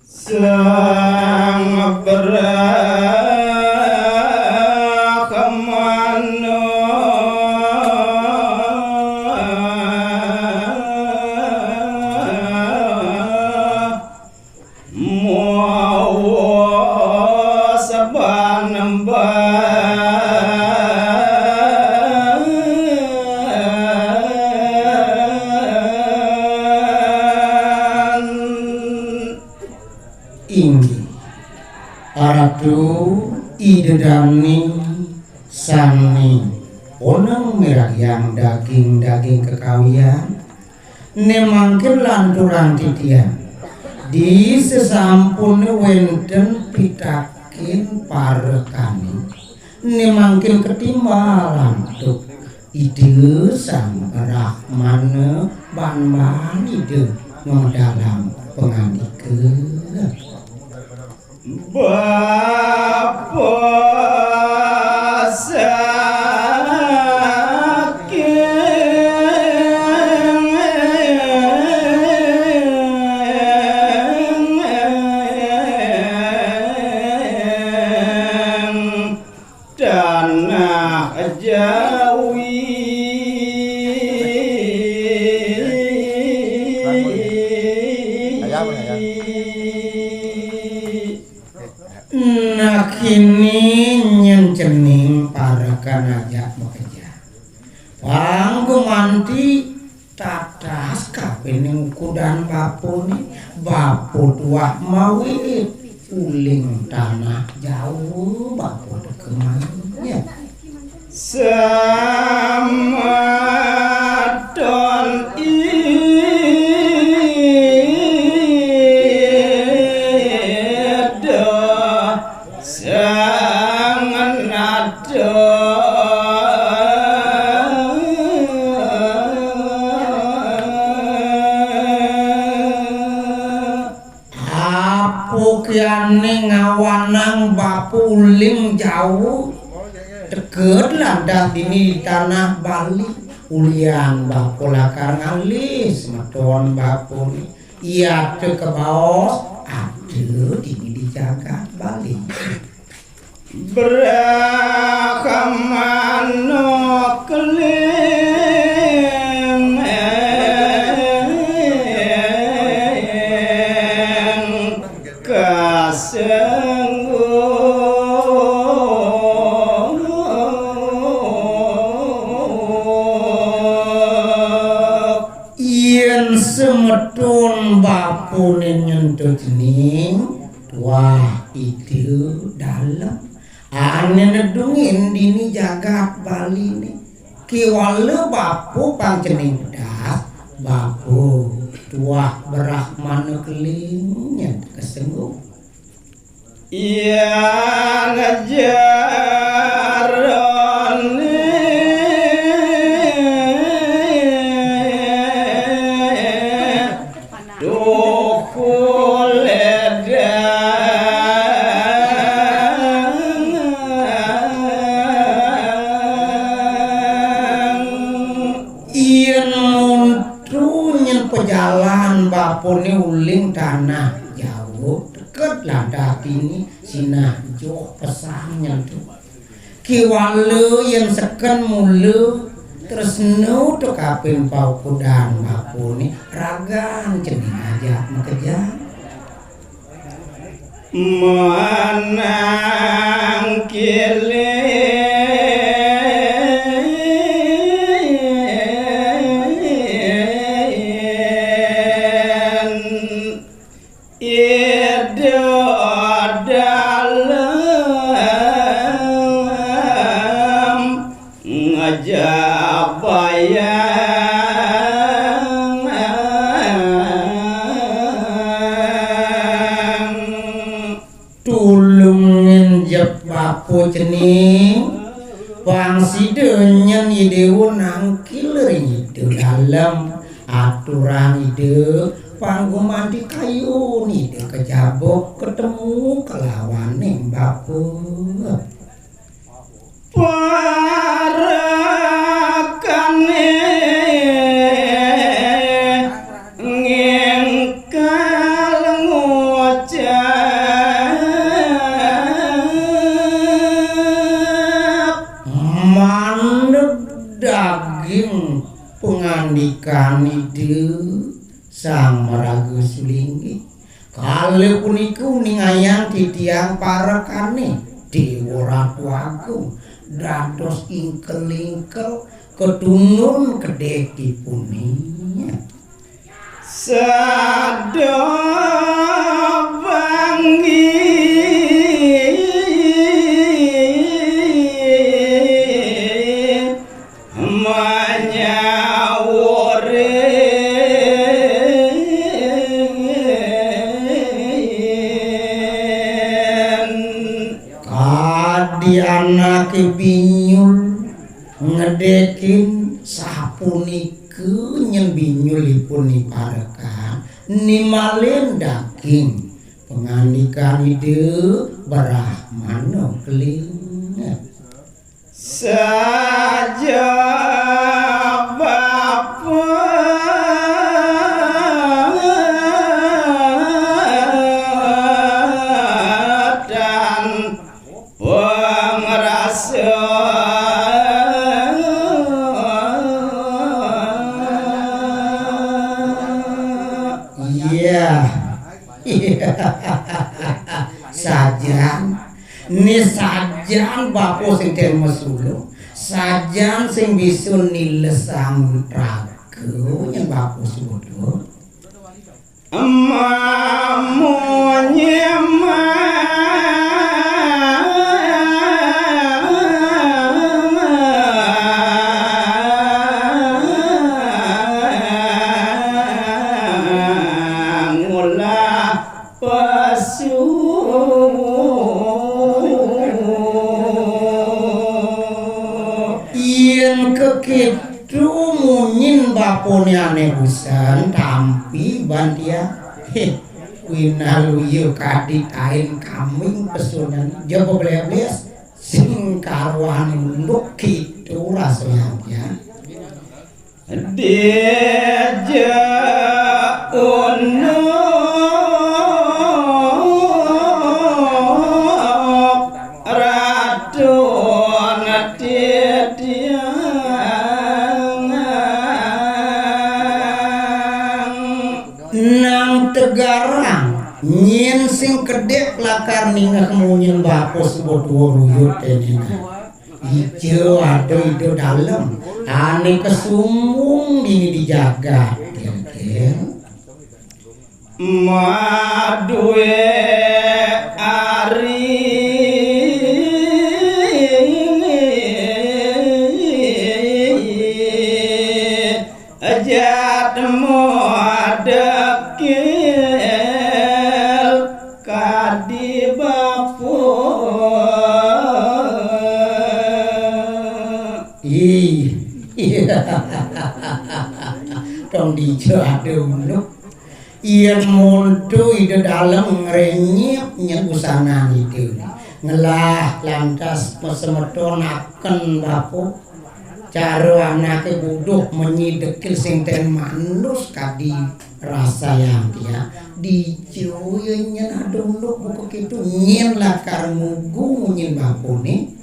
sang Brahmana mawa sabanemban inggih aratu idedami sami oneng meragyang daging-daging kekawian nemangkin lanturan titian di sesampune wenten pitakin parekane nemangkin ketimbalan tuk ide sang Brahmana ban-ban ide dalam pengandikeun Bapa saking tanah Jawi nakini nyencening parekan aja bekerja panggumanti tatas kapening kudan bapuni bapu tua mawi uling tanah jauh bapu kemana samadon kiane ngawanang bapu uling jauh deket landak ini tanah Bali ulian bapu lakar ngalis maton bapu iya te ke bawah ada di jagat Bali Brahmana keling yen semetun bapune nyentuh jening wah itu dalam ane nedungin dini jagat Bali nih kiwale bapu pangcening pedas bapu tuah Brahmana kelingnya kesengguh iya ngajaran jalan bapune uling tanah jauh deket landak ini sinah jo pesannya tuh kiwale yang seken mulu terus nu tuh kapin pau kudan bapune ragan cening aja mekeja manang kile tulungin jep bapu cening wangsi denyen idewu nangkil itu dalam aturan ide panggumanti kayu nih kejabok ketemu kelawan ning bapu parakane ngengkal ngoce panide sang maraga sulinggi kale puniku ningayang titiang parekane dewa ratu agung dados ingkel-ingkel kedunun kedeki punya sada bangi anake binyul ngedekin sapunike nyen binyulipun niparekan nimalen daging pengandikan ide Brahmana kelinget saja sajan ni sajan bapo sing den mesulo sajan sing bisun nilesang raga yen bapo sudo amamu nyema kekitu munyin bapone ane busan tampi bandia winaluyo kadit ain kaming pesunan jaba blebles sing karwan luk kitu rasanya deja ono tegarang nyen sing kedek lakar ningak munyin bapo sebodo ruyut enina ijo ado ido dalam ane kesumbung ini dijaga kel madue ari ajatmu adakil kadi bapu tong dijado yen monto ide dalam ngrenyep nyebusanan itu ngelah lantas pesemetonaken bapu cara anake buduh menyidekil sing ten manus kadi rasa yang dia dijoyo nyen adong buku kitu nyen lakar mugu nyen bapune